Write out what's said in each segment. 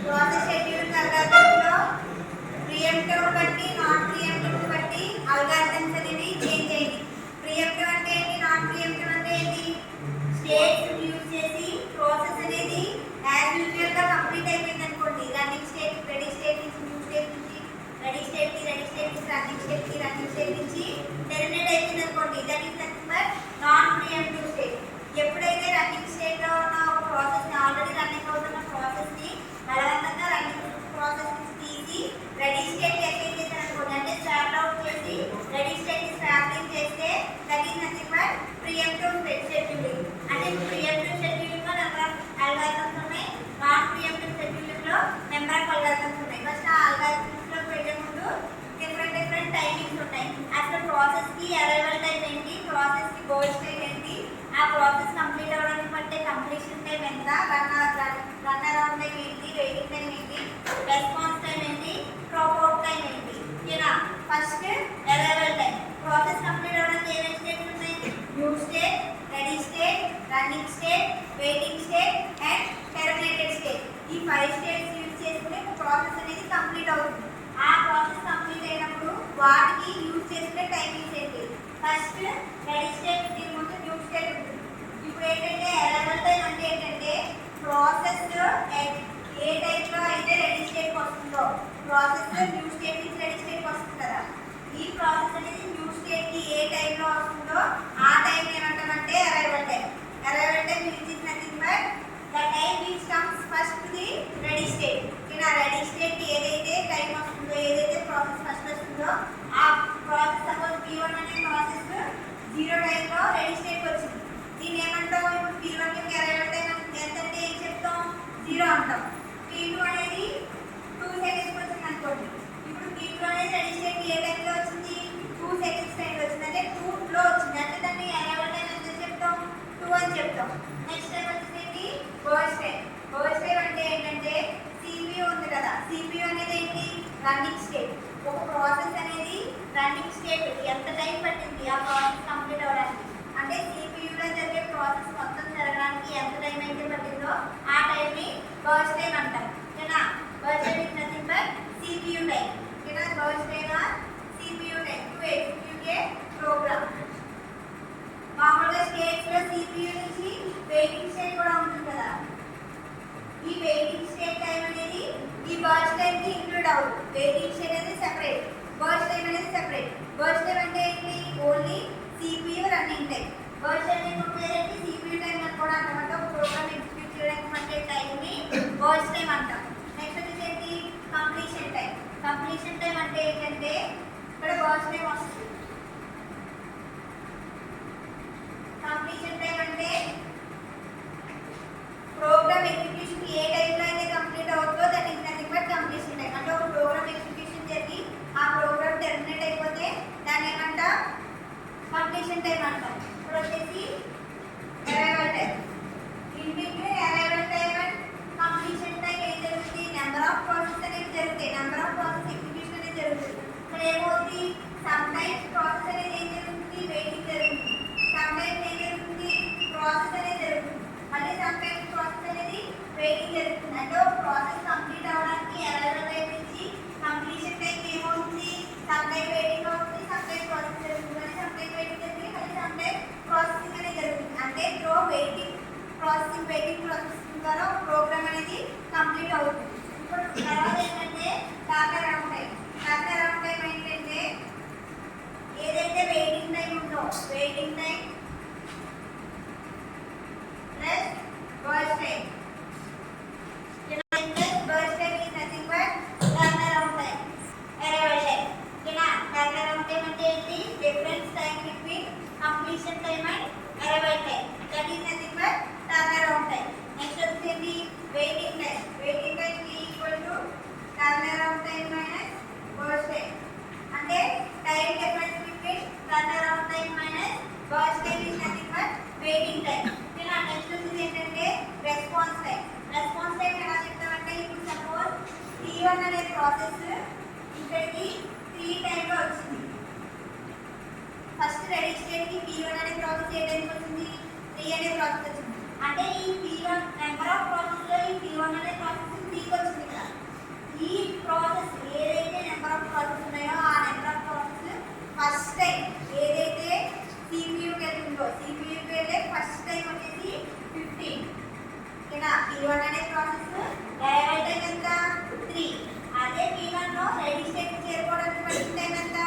Process scheduling అల్గారిథమ్స్లో preemptive బట్టి non preemptive బట్టి అల్గారిథమ్స్ అనేవి చేంజ్ అయ్యాయి. ప్రియంప్టివ్ అంటే ఏంటి, నాన్ ప్రియంప్టివ్ అంటే ఏంటి? స్టేట్స్ యూజ్ చేసి ప్రాసెస్ అనేది యాజ్ యూజువల్ గా కంప్లీట్ అయిపోయింది అనుకోండి. రన్నింగ్ స్టేట్, రెడీ స్టేట్ నుంచి న్యూ స్టేట్ నుంచి రెడీ స్టేట్ కి, రెడీ స్టేట్ నుంచి రన్నింగ్ స్టేట్ కి, రన్నింగ్ స్టేట్ నుంచి టెర్మినేట్ అయిపోయింది అనుకోండి. That is nothing but non preemptive state. ఎప్పుడైతే రన్నింగ్ స్టేట్ లో ఉన్న ఒక ప్రాసెస్ ని, ఆల్రెడీ రన్నింగ్ అవుతున్న ప్రాసెస్ ని బలవంతంగా రన్నింగ్ ప్రాసెస్ నుంచి తీసి రెడీ స్టేట్ కి అటెండ్ చేశారు అనుకోండి, అంటే స్టార్ట్ అవుట్ చేసి రెడీ స్టేట్ ని స్టార్టింగ్ చేస్తే that is nothing but preemptive scheduling. అంటే ప్రియంప్టివ్ షెడ్యూలింగ్ లో నెంబర్ ఆఫ్ అల్గారిథమ్స్ ఉన్నాయి, నాన్ ప్రియంప్టివ్ షెడ్యూలింగ్ లో నెంబర్ ఆఫ్ అల్గారిథమ్స్ ఉన్నాయి. ఫస్ట్ ఆ అల్గారిథమ్స్ లో పెట్టే ముందు డిఫరెంట్ టైమింగ్స్ ఉన్నాయి. అసలు ప్రాసెస్ కి అరైవల్ టైం ఏంటి, ప్రాసెస్ కి గోల్ స్టేట్ ఏంటి, ఆ ప్రాసెస్ కంప్లీట్ అవ్వడానికి పట్టే కంప్లీషన్ టైం ఎంత, రన్ అరౌండ్ టైం ఏంటి, వెయిటింగ్ టైం ఏంటి, రెస్పాన్స్ టైం ఏంటి, డ్రాప్ అవుట్ టైం ఏంటి. ఇలా first arrival time. Process complete అవ్వడానికి ఏమేమి స్టేట్స్ ఉన్నాయి? New state, ready state, running state, waiting state and terminated state. ఈ 5 స్టేట్స్ యూజ్ చేసుకుని ప్రాసెస్ అనేది కంప్లీట్ అవుతుంది. ఆ ప్రాసెస్ కంప్లీట్ అయినప్పుడు వాటికి యూజ్ చేసుకునే టైమింగ్స్ ఏంటి? ఫస్ట్ రెడీ స్టేట్ దీని ముందు న్యూ స్టేట్ ఉంటుంది. ఇప్పుడు ఏంటంటే అరైవల్ టైం అంటే ఏంటంటే ప్రాసెస్ ఏ టైప్ లో అయితే రెడీ స్టేట్ వస్తుందో, ప్రాసెస్ న్యూ స్టేట్ నుంచి రెడీ స్టేట్ వస్తుంది కదా, ఈ ప్రాసెస్ అనేది న్యూ స్టేట్ కి ఏ టైం లో వస్తుందో ఆ టైం ఏమంటామంటే arrival time. Arrival time which is nothing but the time which comes first to the ready state. ఇలా రెడీ స్టేట్ కి ఏదైతే టైం వస్తుందో, ఏదైతే ప్రాసెస్ ఫస్ట్ వస్తుందో ఆ ప్రాసెస్, సపోజ్ P1 అనే ప్రాసెస్ 0 టైంలో రెడీ స్టేట్ వచ్చింది. దీన్ని ఏమంటాం? ఇప్పుడు P1 యొక్క అరైవల్ టైం ఎంత అంటే ఏం చెప్తాం? 0 అంటాం. P2 అనేది 2 సెకండ్స్ వచ్చింది అనుకోండి. ఇప్పుడు P2 అనేది రెడీ స్టేట్ ఏ టైంలో వచ్చింది? 2 సెకండ్స్ టైంలో వచ్చింది, అంటే 2లో వచ్చింది. అంటే దాన్ని అరైవల్ టైం ఎంత చెప్తాం? 2 అని చెప్తాం. నెక్స్ట్ టైం వచ్చేసి బర్స్ట్ టైం. బర్స్ట్ టైం అంటే ఏంటంటే CPU ఉంది కదా, CPU అనేది ఏంటి? Running state. ఒక ప్రాసెస్ అనేది రన్నింగ్ స్టేట్ ఎంత టైం పట్టింది ఆ ప్రాసెస్ కంప్లీట్ అవ్వడానికి, అంటే CPUలో జరిగే ప్రాసెస్ మొత్తం జరగడానికి ఎంత టైం అయితే పట్టిందో ఆ టైంని బర్స్ట్ టైం అంటారు. ఓకేనా? Burst time is nothing but CPU time. ఓకేనా? Burst time or CPU time to execute a program. మామూలుగా స్టేట్స్ లో CPU నుంచి వెయిటింగ్ స్టేట్ కూడా ఉంటుంది కదా, ఈ వెయిటింగ్ స్టేట్ టైం అనేది ఈ బర్స్ట్ టైం కి ఇంక్లూడ్ అవ్వదు. వెయిటింగ్ స్టేట్ అనేది సెపరేట్, బర్స్ట్ టైం అనేది సెపరేట్. బర్స్ట్ టైం అంటే ఏంటి? Only CPU running time. Burst time ఏంటి? CPU టైం అని కూడా అన్నమాట. ఒక ప్రోగ్రామ్ ఎగ్జిక్యూట్ చేయడానికి పట్టే టైంని బర్స్ట్ టైం అంటాం. నెక్స్ట్ వచ్చేసి ఏంటి? Completion time. కంప్లీషన్ టైం అంటే ఏంటంటే ఇక్కడ బర్స్ట్ టైం వస్తుంది. కంప్లీషన్ టైం అంటే ప్రోగ్రామ్ ఎగ్జిక్యూషన్ ఏ టైంలో అయితే కంప్లీట్ అవుతుందో that is nothing but completion time. అంటే ఒక ప్రోగ్రామ్ ఎగ్జిక్యూషన్ జరిగి ఆ ప్రోగ్రామ్ టెర్మినేట్ అయిపోతే దాన్ని ఏమంటా? కంప్లీషన్ టైం అంటాం. ఇప్పుడు వచ్చేసి arrival time. In between arrival time and completion time ఏం జరుగుతుంది? నెంబర్ ఆఫ్ ప్రాసెస్ అనేవి జరుగుతాయి, నెంబర్ ఆఫ్ ప్రాసెస్ ఎగ్జిక్యూషన్ అనేది జరుగుతుంది. ఇక్కడ ఏమవుతుంది? సమ్ టైమ్స్ ప్రాసెస్ అనేది ఏం జరుగుతుంది? వెయిటింగ్ జరుగుతుంది. సమ్ టైమ్స్ ఏం జరుగుతుంది? ప్రాసెస్ అనేది జరుగుతుంది. మళ్ళీ సమ్ టైమ్స్ ప్రాసెస్ అనేది వెయిటింగ్ జరుగుతుంది. అంటే ఒక ప్రాసెస్ కంప్లీట్ అవ్వడానికి అరైవల్ టైం నుంచి కంప్లీషన్ టైం ఏమవుతుంది? సమ్ టైం వెయిటింగ్ అవుతుంది, సమ్ టైం ప్రాసెస్ జరుగుతుంది, మళ్ళీ సమ్ టైం వెయిటింగ్ జరుగుతుంది, మళ్ళీ సమ్ టైం ప్రాసెసింగ్ అనేది జరుగుతుంది. అంటే త్రో వెయిటింగ్ ప్రాసెసింగ్ ద్వారా ప్రోగ్రామ్ అనేది కంప్లీట్ అవుతుంది. ఇప్పుడు తర్వాత ఏంటంటే target around time. Target around time ఏంటంటే ఏదైతే వెయిటింగ్ టైం ఉందో, waiting time plus burst time. Burst time is nothing but turn around time, arrival time. ఓకేనా? టర్న్ అరౌండ్ టైం అంటే ఏంటి? Difference time between completion time and arrival time. That is nothing but turn around time. Next వచ్చేసి waiting time. Waiting time equal to turn around time minus burst time. అంటే time difference between turn around time minus burst time is nothing but waiting time. ఓకేనా? Next వచ్చేసి ఏంటంటే response time. Response time ఎలా చెప్తామంటే, ఇప్పుడు suppose T1 అనే process ఇక్కడికి 3 టైంలో వచ్చింది. ఫస్ట్ రెడీ స్టేట్ కి P1 అనే ప్రాసెస్ ఏ టైంకి వచ్చింది? 3 అనే ప్రాసెస్ వచ్చింది. అంటే ఈ P1 నెంబర్ ఆఫ్ ప్రాసెస్లో ఈ P1 అనే ప్రాసెస్ Pకి వచ్చింది ఇక్కడ. ఈ ప్రాసెస్ ఏదైతే నెంబర్ ఆఫ్ ప్రాసెస్ ఉన్నాయో ఆ number of process first time ఏదైతే సిపియూకి వెళ్తుందో సిపియూకి వెళ్ళే ఫస్ట్ టైం వచ్చేసి 15. ఓకేనా? P1 అనే ప్రాసెస్ అరైవల్ టైం ఎంత 3. అదే P1 లో రెడీ స్టేట్ చేరుకోవడానికి పట్టిన టైం ఎంత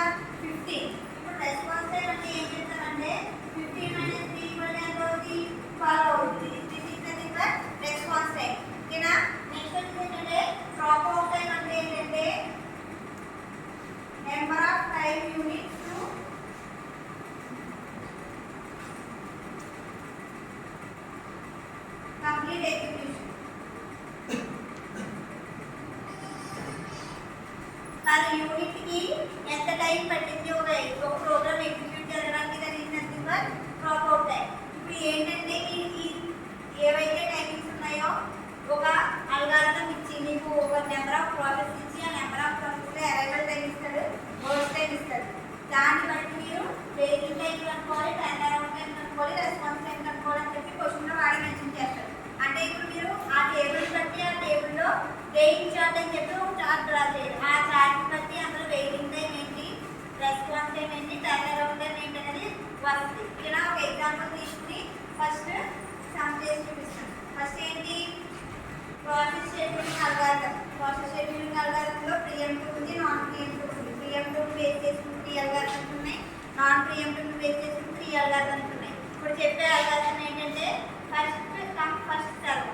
15. ఇప్పుడు రెస్పాన్స్ టైం అంటే ఏం చేస్తారంటే 15 - 3 వల్ల ఎంత అవుతుంది 12 అవుతుంది. This is nothing but response time. ఓకేనా? నెక్స్ట్ ఏంటంటే డ్రాప్ అవుట్ టైం అంటే ఏంటంటే number of time units to complete execution. మరి యూనిట్ కి ఎంత టైం పట్టింది ఒక ప్రోగ్రామ్ ఎగ్జిక్యూట్ చేయడానికి దాని nothing but drop out time. ఇప్పుడు ఏంటంటే ఈ ఏవైతే టైమింగ్స్ ఉన్నాయో ఒక అల్గారిథం ఇచ్చి మీకు ఒక నెంబర్ ఆఫ్ ప్రాసెస్ ఇచ్చి ఆ నెంబర్ ఆఫ్ ప్రాసెస్లో అరైవల్ టైం ఇస్తాడు, వర్క్ టైం ఇస్తాడు. దాన్ని బట్టి మీరు వెయిటింగ్ టైం కనుక్కోవాలి, టైం అరౌండ్ టైం కనుక్కోవాలి, రెస్పాన్స్ టైం కనుక్కోవాలి అని చెప్పి క్వశ్చన్లో వాడి మెన్షన్ చేస్తారు. అంటే ఇప్పుడు మీరు ఆ టేబుల్ బట్టి ఆ టేబుల్లో వెయిటింగ్ చార్ట్ అని చెప్పి ఒక చార్ట్ డ్రా చేయాలి. ఆ చార్ట్ బట్టి అందులో వెయిటింగ్ టైం ఏంటి, రెస్పాన్స్ టైం ఏంటి, టైం అరౌండ్ టైం ఏంటి అనేది వస్తుంది. ఇలా ఒక ఎగ్జాంపుల్ తీసుకుని ఫస్ట్ సమ్ చేసి చూపిస్తాను. ఫస్ట్ ఏంటి process scheduling algorithm. Process scheduling అల్గారిథంలో ప్రియంటివ్ ఉంది, నాన్ ప్రియంటివ్ ఉంది. ప్రియంటివ్ బేస్ చేసుకుని 3 అల్గారిథమ్స్ ఉన్నాయి, నాన్ ప్రియంటివ్ బేస్ చేసుకుని 3 అల్గారిథమ్స్ ఉన్నాయి. ఇప్పుడు చెప్పే అల్గారిథం ఏంటంటే ఫస్ట్ కమ్ ఫస్ట్ సర్వ్.